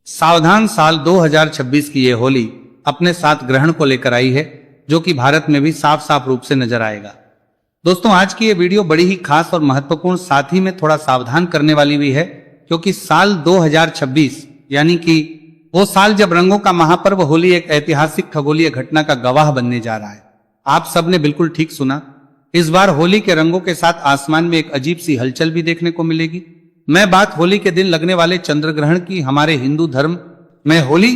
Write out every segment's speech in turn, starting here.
सावधान साल 2026 की ये होली अपने साथ ग्रहण को लेकर आई है, जो कि भारत में भी साफ साफ रूप से नजर आएगा। दोस्तों, आज की ये वीडियो बड़ी ही खास और महत्वपूर्ण, साथ ही में थोड़ा सावधान करने वाली भी है, क्योंकि साल 2026 यानी कि वो साल जब रंगों का महापर्व होली एक ऐतिहासिक खगोलीय घटना का गवाह बनने जा रहा है। आप सबने बिल्कुल ठीक सुना, इस बार होली के रंगों के साथ आसमान में एक अजीब सी हलचल भी देखने को मिलेगी। मैं बात होली के दिन लगने वाले चंद्र ग्रहण की। हमारे हिंदू धर्म में होली,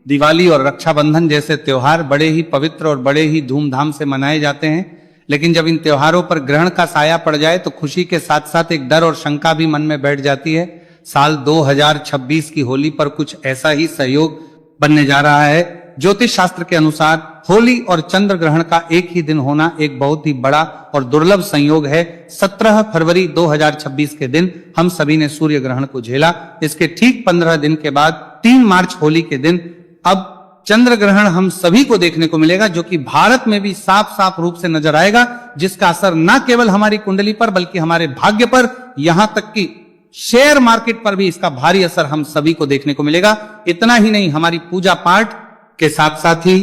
दिवाली और रक्षाबंधन जैसे त्योहार बड़े ही पवित्र और बड़े ही धूमधाम से मनाए जाते हैं, लेकिन जब इन त्योहारों पर ग्रहण का साया पड़ जाए तो खुशी के साथ साथ एक डर और शंका भी मन में बैठ जाती है। साल 2026 की होली पर कुछ ऐसा ही सहयोग बनने जा रहा है। ज्योतिष शास्त्र के अनुसार होली और चंद्र ग्रहण का एक ही दिन होना एक बहुत ही बड़ा और दुर्लभ संयोग है। 17 फरवरी 2026 के दिन हम सभी ने सूर्य ग्रहण को झेला। इसके ठीक 15 दिन के बाद 3 मार्च होली के दिन अब चंद्र ग्रहण हम सभी को देखने को मिलेगा, जो कि भारत में भी साफ साफ रूप से नजर आएगा, जिसका असर न केवल हमारी कुंडली पर बल्कि हमारे भाग्य पर, यहां तक कि शेयर मार्केट पर भी इसका भारी असर हम सभी को देखने को मिलेगा। इतना ही नहीं, हमारी पूजा पाठ के साथ साथ ही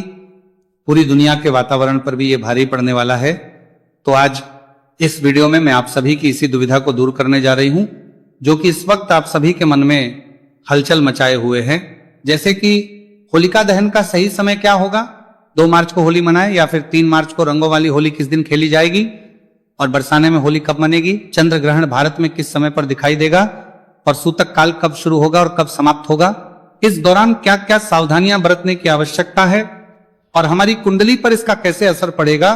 पूरी दुनिया के वातावरण पर भी ये भारी पड़ने वाला है। तो आज इस वीडियो में मैं आप सभी की इसी दुविधा को दूर करने जा रही हूं, जो कि इस वक्त आप सभी के मन में हलचल मचाए हुए है। जैसे कि होलिका दहन का सही समय क्या होगा, 2 मार्च को होली मनाए या फिर 3 मार्च को रंगों वाली होली किस दिन खेली जाएगी, और बरसाने में होली कब मनेगी, चंद्र ग्रहण भारत में किस समय पर दिखाई देगा, और सूतक काल कब शुरू होगा और कब समाप्त होगा, इस दौरान क्या क्या सावधानियां बरतने की आवश्यकता है, और हमारी कुंडली पर इसका कैसे असर पड़ेगा।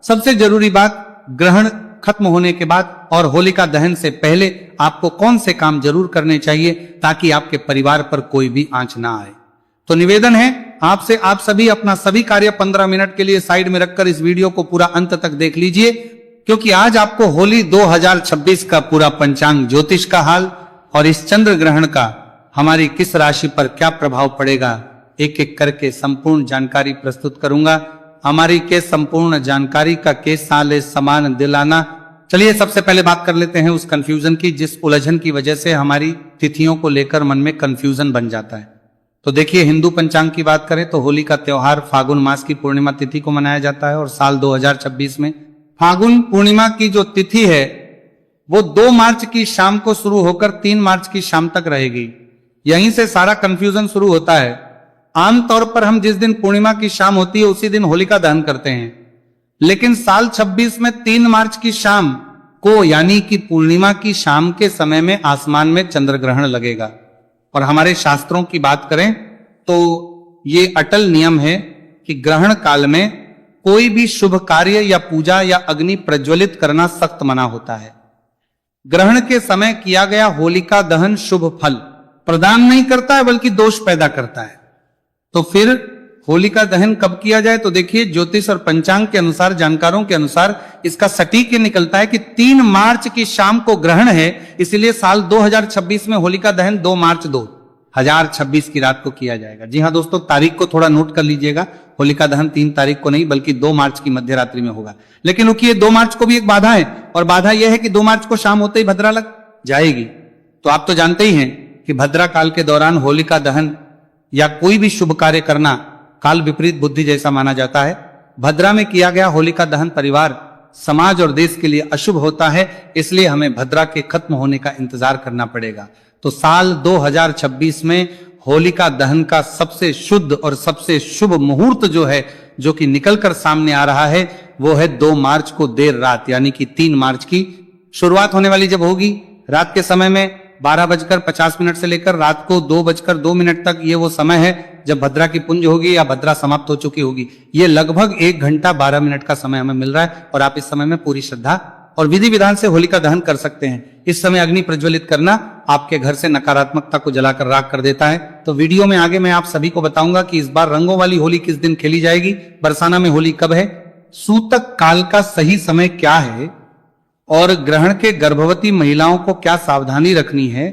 सबसे जरूरी बात, ग्रहण खत्म होने के बाद और होलिका दहन से पहले आपको कौन से काम जरूर करने चाहिए ताकि आपके परिवार पर कोई भी आंच ना आए। तो निवेदन है आपसे, आप सभी अपना सभी कार्य 15 मिनट के लिए साइड में रखकर इस वीडियो को पूरा अंत तक देख लीजिए, क्योंकि आज आपको होली 2026 का पूरा पंचांग, ज्योतिष का हाल और इस चंद्र ग्रहण का हमारी किस राशि पर क्या प्रभाव पड़ेगा, एक एक करके संपूर्ण जानकारी प्रस्तुत करूंगा। हमारी के संपूर्ण जानकारी का के साले समान दिलाना। चलिए सबसे पहले बात कर लेते हैं उस कंफ्यूजन की, जिस उलझन की वजह से हमारी तिथियों को लेकर मन में कंफ्यूजन बन जाता है। तो देखिए, हिंदू पंचांग की बात करें तो होली का त्योहार फागुन मास की पूर्णिमा तिथि को मनाया जाता है, और साल 2026 में फागुन पूर्णिमा की जो तिथि है वो 2 मार्च की शाम को शुरू होकर 3 मार्च की शाम तक रहेगी। यहीं से सारा कंफ्यूजन शुरू होता है। आमतौर पर हम जिस दिन पूर्णिमा की शाम होती है उसी दिन होलिका दहन करते हैं, लेकिन साल 26 में 3 मार्च की शाम को यानी कि पूर्णिमा की शाम के समय में आसमान में चंद्र ग्रहण लगेगा। और हमारे शास्त्रों की बात करें तो ये अटल नियम है कि ग्रहण काल में कोई भी शुभ कार्य या पूजा या अग्नि प्रज्वलित करना सख्त मना होता है। ग्रहण के समय किया गया होलिका दहन शुभ फल प्रदान नहीं करता है बल्कि दोष पैदा करता है। तो फिर होलिका दहन कब किया जाए, तो देखिए, ज्योतिष और पंचांग के अनुसार, जानकारों के अनुसार इसका सटीक ये निकलता है कि 3 मार्च की शाम को ग्रहण है, इसलिए साल 2026 में होलिका दहन 2 मार्च 2026 की रात को किया जाएगा। जी हाँ दोस्तों, तारीख को थोड़ा नोट कर लीजिएगा, होलिका दहन 3 तारीख को नहीं बल्कि 2 मार्च की मध्य रात्रि में होगा। लेकिन रुकिए, 2 मार्च को भी एक बाधा है, और बाधा यह है कि 2 मार्च को शाम होते ही भद्रा लग जाएगी। तो आप तो जानते ही हैं कि भद्रा काल के दौरान होलिका दहन या कोई भी शुभ कार्य करना काल विपरीत बुद्धि जैसा माना जाता है। भद्रा में किया गया होलिका दहन परिवार, समाज और देश के लिए अशुभ होता है, इसलिए हमें भद्रा के खत्म होने का इंतजार करना पड़ेगा। तो साल 2026 में होलिका दहन का सबसे शुद्ध और सबसे शुभ मुहूर्त जो है, जो कि निकलकर सामने आ रहा है, वो है 2 मार्च को देर रात यानी कि 3 मार्च की शुरुआत होने वाली जब होगी रात के समय में 12:50 से लेकर रात को 2:02 तक। ये वो समय है जब भद्रा की पुंज होगी या भद्रा समाप्त हो चुकी होगी। ये लगभग 1 घंटा 12 मिनट का समय हमें मिल रहा है, और आप इस समय में पूरी श्रद्धा और विधि विधान से होलिका दहन कर सकते हैं। इस समय अग्नि प्रज्वलित करना आपके घर से नकारात्मकता को जलाकर राख कर देता है। तो वीडियो में आगे मैं आप सभी को बताऊंगा कि इस बार रंगों वाली होली किस दिन खेली जाएगी, बरसाना में होली कब है, सूतक काल का सही समय क्या है, और ग्रहण के गर्भवती महिलाओं को क्या सावधानी रखनी है।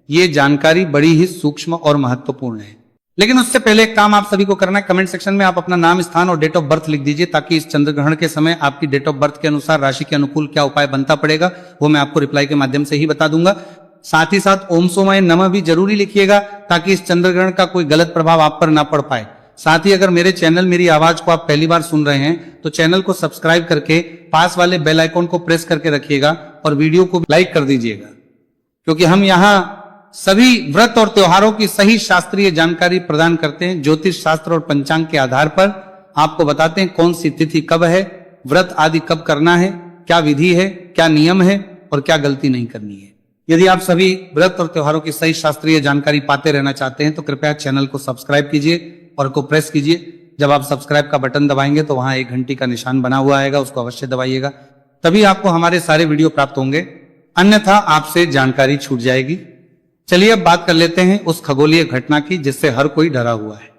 ये जानकारी बड़ी ही सूक्ष्म और महत्वपूर्ण है। लेकिन उससे पहले एक काम आप सभी को करना है, कमेंट सेक्शन में आप अपना नाम, स्थान और डेट ऑफ बर्थ लिख दीजिए, ताकि इस चंद्र ग्रहण के समय आपकी डेट ऑफ बर्थ के अनुसार राशि के अनुकूल क्या उपाय बनता पड़ेगा वो मैं आपको रिप्लाई के माध्यम से ही बता दूंगा। साथ ही साथ ओम सोमाय नमः भी जरूरी लिखिएगा ताकि इस चंद्र ग्रहण का कोई गलत प्रभाव आप पर ना पड़ पाए। साथ ही अगर मेरे चैनल मेरी आवाज को आप पहली बार सुन रहे हैं तो चैनल को सब्सक्राइब करके पास वाले बेल आइकॉन को प्रेस करके रखिएगा और वीडियो को लाइक कर दीजिएगा, क्योंकि हम यहाँ सभी व्रत और त्योहारों की सही शास्त्रीय जानकारी प्रदान करते हैं। ज्योतिष शास्त्र और पंचांग के आधार पर आपको बताते हैं कौन सी तिथि कब है, व्रत आदि कब करना है, क्या विधि है, क्या नियम है और क्या गलती नहीं करनी है। यदि आप सभी व्रत और त्योहारों की सही शास्त्रीय जानकारी पाते रहना चाहते हैं तो कृपया चैनल को सब्सक्राइब कीजिए और को प्रेस कीजिए। जब आप सब्सक्राइब का बटन दबाएंगे तो वहां एक घंटी का निशान बना हुआ आएगा, उसको अवश्य दबाइएगा, तभी आपको हमारे सारे वीडियो प्राप्त होंगे, अन्यथा आपसे जानकारी छूट जाएगी। चलिए अब बात कर लेते हैं उस खगोलीय घटना की जिससे हर कोई डरा हुआ है।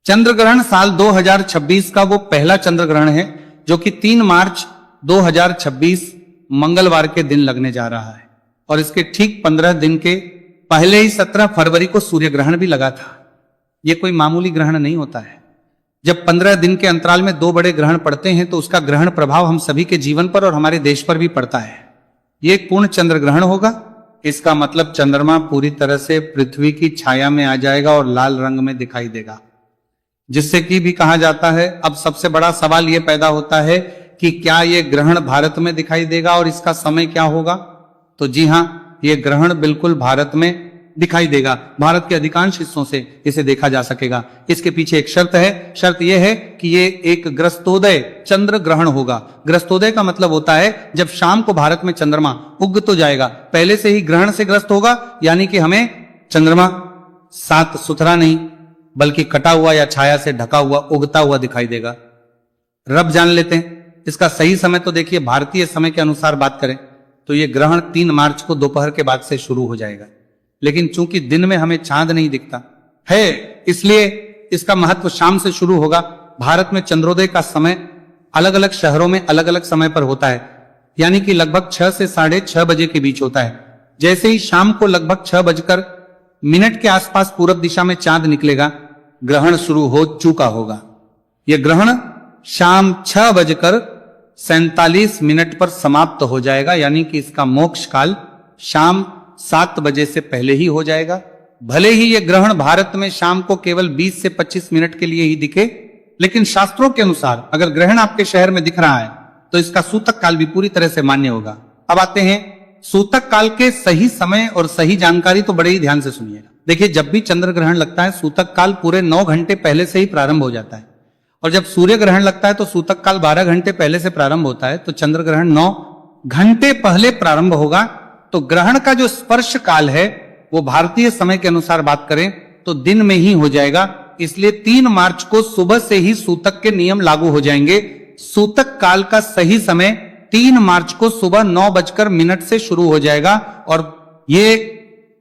चंद्र ग्रहण साल 2026 का वो पहला चंद्र ग्रहण है जो कि 3 मार्च 2026 मंगलवार के दिन लगने जा रहा है और इसके ठीक 15 दिन के पहले ही 17 फरवरी को सूर्य ग्रहण भी लगा था। यह कोई मामूली ग्रहण नहीं होता है। जब 15 दिन के अंतराल में 2 बड़े ग्रहण पड़ते हैं तो उसका ग्रहण प्रभाव हम सभी के जीवन पर और हमारे देश पर भी पड़ता है। यह एक पूर्ण चंद्र ग्रहण होगा। इसका मतलब चंद्रमा पूरी तरह से पृथ्वी की छाया में आ जाएगा और लाल रंग में दिखाई देगा, जिससे कि भी कहा जाता है। अब सबसे बड़ा सवाल यह पैदा होता है कि क्या यह ग्रहण भारत में दिखाई देगा और इसका समय क्या होगा? तो जी हां, यह ग्रहण बिल्कुल भारत में दिखाई देगा। भारत के अधिकांश हिस्सों से इसे देखा जा सकेगा। इसके पीछे एक शर्त है। शर्त यह है कि यह एक ग्रस्तोदय चंद्र ग्रहण होगा। ग्रस्तोदय का मतलब होता है जब शाम को भारत में चंद्रमा उग तो जाएगा, पहले से ही ग्रहण से ग्रस्त होगा, यानी कि हमें चंद्रमा साफ सुथरा नहीं बल्कि कटा हुआ या छाया से ढका हुआ उगता हुआ दिखाई देगा। रब जान लेते हैं इसका सही समय। तो देखिए, भारतीय समय के अनुसार बात करें तो यह ग्रहण 3 मार्च को दोपहर के बाद से शुरू हो जाएगा, लेकिन चूंकि दिन में हमें चांद नहीं दिखता है इसलिए इसका महत्व शाम से शुरू होगा। भारत में चंद्रोदय का समय अलग अलग शहरों में अलग अलग समय पर होता है, यानी कि लगभग 6 से 6:30 बजे के बीच होता है। जैसे ही शाम को लगभग 6:00 के आसपास पूरब दिशा में चांद निकलेगा, ग्रहण शुरू हो चुका होगा। यह ग्रहण शाम 6:47 पर समाप्त हो जाएगा, यानी कि इसका मोक्ष काल शाम 7 बजे से पहले ही हो जाएगा। भले ही यह ग्रहण भारत में शाम को केवल 20 से 25 मिनट के लिए ही दिखे, लेकिन शास्त्रों के अनुसार अगर ग्रहण आपके शहर में दिख रहा है तो इसका सूतक काल भी पूरी तरह से मान्य होगा। अब आते हैं सूतक काल के सही समय और सही जानकारी, तो बड़े ही ध्यान से सुनिएगा। देखिए, जब भी चंद्र ग्रहण लगता है सूतक काल पूरे 9 घंटे पहले से ही प्रारंभ हो जाता है, और जब सूर्य ग्रहण लगता है तो सूतक काल 12 घंटे पहले से प्रारंभ होता है। तो चंद्र ग्रहण 9 घंटे पहले प्रारंभ होगा। तो ग्रहण का जो स्पर्श काल है वो भारतीय समय के अनुसार बात करें तो दिन में ही हो जाएगा। इसलिए 3 मार्च को सुबह से ही सूतक के नियम लागू हो जाएंगे। सूतक काल का सही समय 3 मार्च को सुबह 9:00 से शुरू हो जाएगा, और ये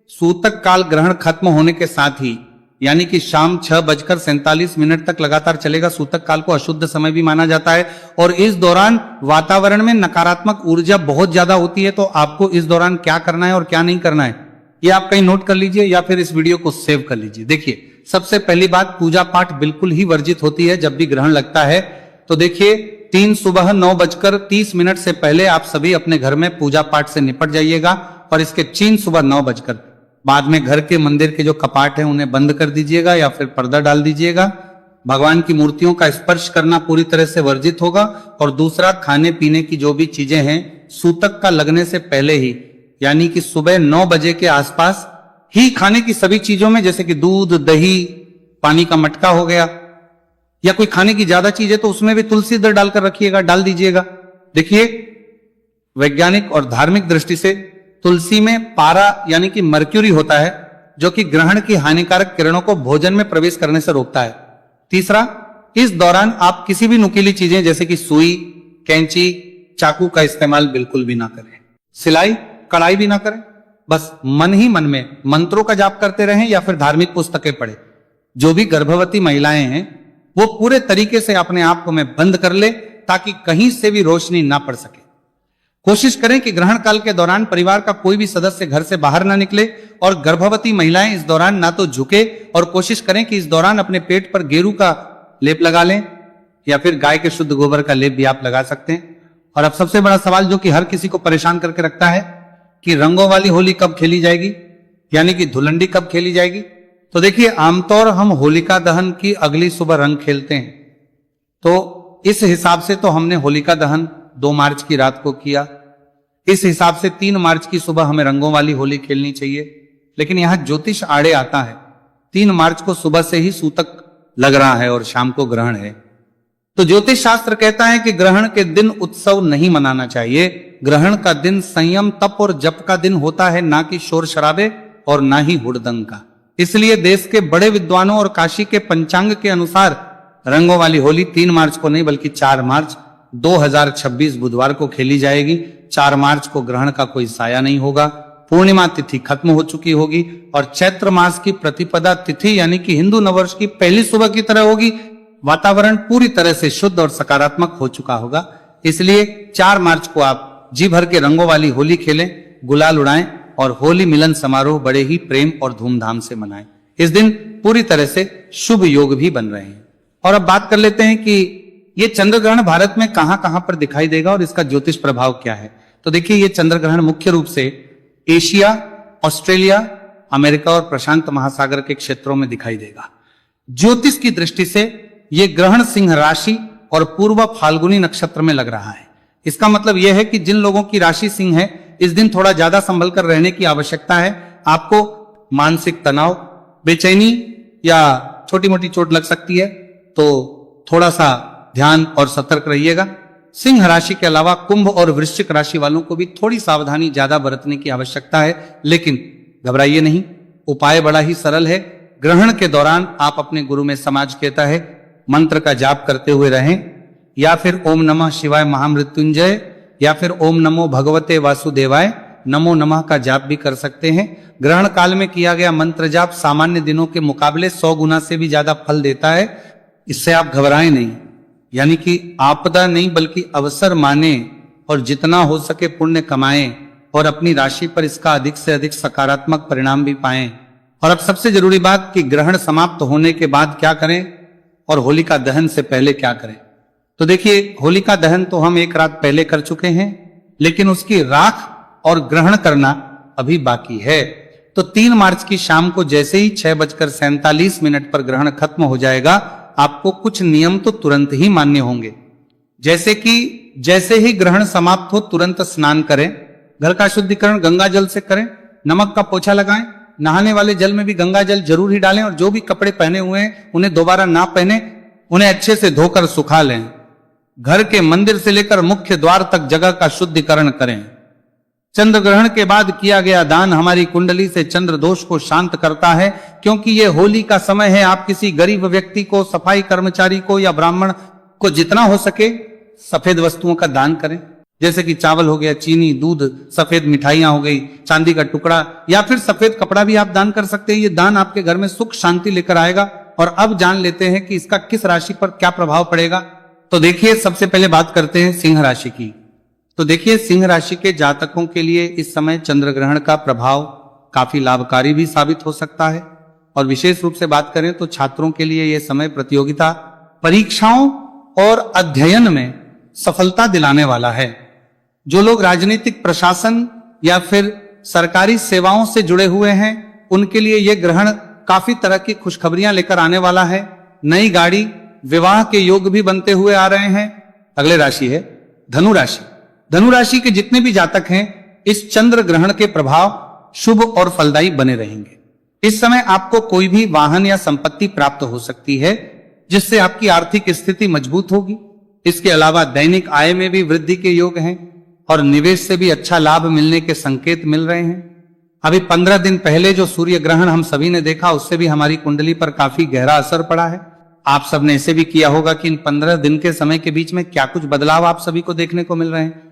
सूतक काल ग्रहण खत्म होने के साथ ही, यानी कि शाम 6:47 तक लगातार चलेगा। सूतक काल को अशुद्ध समय भी माना जाता है, और इस दौरान वातावरण में नकारात्मक ऊर्जा बहुत ज्यादा होती है। तो आपको इस दौरान क्या करना है और क्या नहीं करना है, ये आप कहीं नोट कर लीजिए या फिर इस वीडियो को सेव कर लीजिए। देखिए, सबसे पहली बात, पूजा पाठ बिल्कुल ही वर्जित होती है जब भी ग्रहण लगता है। तो देखिए, 3 सुबह 9:30 से पहले आप सभी अपने घर में पूजा पाठ से निपट जाइएगा, और इसके 3 सुबह 9:00 बाद में घर के मंदिर के जो कपाट हैं उन्हें बंद कर दीजिएगा या फिर पर्दा डाल दीजिएगा। भगवान की मूर्तियों का स्पर्श करना पूरी तरह से वर्जित होगा। और दूसरा, खाने पीने की जो भी चीजें हैं सूतक का लगने से पहले ही, यानी कि सुबह 9 बजे के आसपास ही खाने की सभी चीजों में, जैसे कि दूध, दही, पानी का मटका हो गया, या कोई खाने की ज्यादा चीज है तो उसमें भी तुलसी दल डालकर रखिएगा, डाल दीजिएगा। देखिए, वैज्ञानिक और धार्मिक दृष्टि से तुलसी में पारा यानी कि मर्क्यूरी होता है, जो कि ग्रहण की हानिकारक किरणों को भोजन में प्रवेश करने से रोकता है। तीसरा, इस दौरान आप किसी भी नुकीली चीजें जैसे कि सुई, कैंची, चाकू का इस्तेमाल बिल्कुल भी ना करें। सिलाई, कढ़ाई भी ना करें। बस मन ही मन में मंत्रों का जाप करते रहें या फिर धार्मिक पुस्तकें पढ़ें। जो भी गर्भवती महिलाएं हैं वो पूरे तरीके से अपने आप को में बंद कर ले ताकि कहीं से भी रोशनी ना पड़ सके। कोशिश करें कि ग्रहण काल के दौरान परिवार का कोई भी सदस्य घर से बाहर ना निकले, और गर्भवती महिलाएं इस दौरान ना तो झुके, और कोशिश करें कि इस दौरान अपने पेट पर गेरू का लेप लगा लें या फिर गाय के शुद्ध गोबर का लेप भी आप लगा सकते हैं। और अब सबसे बड़ा सवाल जो कि हर किसी को परेशान करके रखता है कि रंगों वाली होली कब खेली जाएगी, यानी कि धुलंडी कब खेली जाएगी। तो देखिए, आमतौर हम होलिका दहन की अगली सुबह रंग खेलते हैं, तो इस हिसाब से तो हमने होलिका दहन 2 मार्च की रात को किया। इस हिसाब से 3 मार्च की सुबह हमें रंगों वाली होली खेलनी चाहिए। लेकिन यहां ज्योतिष आड़े आता है, 3 मार्च को सुबह से ही सूतक लग रहा है और शाम को ग्रहण है। तो ज्योतिष शास्त्र कहता है कि ग्रहण के दिन उत्सव नहीं मनाना चाहिए। ग्रहण का दिन संयम, तप और जप का दिन होता है, ना कि शोर शराबे और ना ही हुड़दंग का। इसलिए देश के बड़े विद्वानों और काशी के पंचांग के अनुसार रंगों वाली होली 3 मार्च को नहीं बल्कि 4 मार्च 2026 बुधवार को खेली जाएगी। 4 मार्च को ग्रहण का कोई साया नहीं होगा, पूर्णिमा तिथि खत्म हो चुकी होगी और चैत्र मास की प्रतिपदा तिथि यानी कि हिंदू नववर्ष की पहली सुबह की तरह होगी। वातावरण पूरी तरह से शुद्ध और सकारात्मक हो चुका होगा। इसलिए 4 मार्च को आप जी भर के रंगों वाली होली खेलें, गुलाल उड़ाएं और होली मिलन समारोह बड़े ही प्रेम और धूमधाम से मनाएं। इस दिन पूरी तरह से शुभ योग भी बन रहे हैं। और अब बात कर लेते हैं कि ये चंद्र ग्रहण भारत में कहां कहां पर दिखाई देगा और इसका ज्योतिष प्रभाव क्या है। तो देखिए, ये चंद्र ग्रहण मुख्य रूप से एशिया, ऑस्ट्रेलिया, अमेरिका और प्रशांत महासागर के क्षेत्रों में दिखाई देगा। ज्योतिष की दृष्टि से यह ग्रहण सिंह राशि और पूर्व फाल्गुनी नक्षत्र में लग रहा है। इसका मतलब यह है कि जिन लोगों की राशि सिंह है, इस दिन थोड़ा ज्यादा संभल कर रहने की आवश्यकता है। आपको मानसिक तनाव, बेचैनी या छोटी मोटी चोट लग सकती है, तो थोड़ा सा ध्यान और सतर्क रहिएगा। सिंह राशि के अलावा कुंभ और वृश्चिक राशि वालों को भी थोड़ी सावधानी ज्यादा बरतने की आवश्यकता है, लेकिन घबराइए नहीं, उपाय बड़ा ही सरल है। ग्रहण के दौरान आप अपने गुरु में समाज कहता है मंत्र का जाप करते हुए रहें, या फिर ओम नमः शिवाय महामृत्युंजय या फिर ओम नमो भगवते वासुदेवाय नमो नमः का जाप भी कर सकते हैं। ग्रहण काल में किया गया मंत्र जाप सामान्य दिनों के मुकाबले 100 गुना से भी ज्यादा फल देता है। इससे आप घबराएं नहीं, यानी कि आपदा नहीं बल्कि अवसर माने और जितना हो सके पुण्य कमाएं और अपनी राशि पर इसका अधिक से अधिक सकारात्मक परिणाम भी पाएं। और अब सबसे जरूरी बात कि ग्रहण समाप्त होने के बाद क्या करें और होलिका दहन से पहले क्या करें। तो देखिए, होलिका दहन तो हम 1 रात पहले कर चुके हैं, लेकिन उसकी राख और ग्रहण करना अभी बाकी है। तो 3 मार्च की शाम को जैसे ही 6:47 पर ग्रहण खत्म हो जाएगा, आपको कुछ नियम तो तुरंत ही मान्य होंगे। जैसे कि जैसे ही ग्रहण समाप्त हो तुरंत स्नान करें, घर का शुद्धिकरण गंगा जल से करें, नमक का पोछा लगाएं, नहाने वाले जल में भी गंगा जल जरूर ही डालें और जो भी कपड़े पहने हुए हैं उन्हें दोबारा ना पहने, उन्हें अच्छे से धोकर सुखा लें। घर के मंदिर से लेकर मुख्य द्वार तक जगह का शुद्धिकरण करें। चंद्र ग्रहण के बाद किया गया दान हमारी कुंडली से चंद्र दोष को शांत करता है, क्योंकि यह होली का समय है। आप किसी गरीब व्यक्ति को, सफाई कर्मचारी को या ब्राह्मण को जितना हो सके सफेद वस्तुओं का दान करें, जैसे कि चावल हो गया, चीनी, दूध, सफेद मिठाइयां हो गई, चांदी का टुकड़ा या फिर सफेद कपड़ा भी आप दान कर सकते हैं। ये दान आपके घर में सुख शांति लेकर आएगा। और अब जान लेते हैं कि इसका किस राशि पर क्या प्रभाव पड़ेगा। तो देखिए, सबसे पहले बात करते हैं सिंह राशि की। तो देखिए, सिंह राशि के जातकों के लिए इस समय चंद्र ग्रहण का प्रभाव काफी लाभकारी भी साबित हो सकता है। और विशेष रूप से बात करें तो छात्रों के लिए यह समय प्रतियोगिता, परीक्षाओं और अध्ययन में सफलता दिलाने वाला है। जो लोग राजनीतिक, प्रशासन या फिर सरकारी सेवाओं से जुड़े हुए हैं, उनके लिए यह ग्रहण काफी तरह की खुशखबरियां लेकर आने वाला है। नई गाड़ी, विवाह के योग भी बनते हुए आ रहे हैं। अगले राशि है धनु राशि। धनु राशि के जितने भी जातक हैं, इस चंद्र ग्रहण के प्रभाव शुभ और फलदायी बने रहेंगे। इस समय आपको कोई भी वाहन या संपत्ति प्राप्त हो सकती है, जिससे आपकी आर्थिक स्थिति मजबूत होगी। इसके अलावा दैनिक आय में भी वृद्धि के योग हैं और निवेश से भी अच्छा लाभ मिलने के संकेत मिल रहे हैं। अभी 15 दिन पहले जो सूर्य ग्रहण हम सभी ने देखा, उससे भी हमारी कुंडली पर काफी गहरा असर पड़ा है। आप सबने ऐसे भी किया होगा कि इन 15 दिन के समय के बीच में क्या कुछ बदलाव आप सभी को देखने को मिल रहे हैं।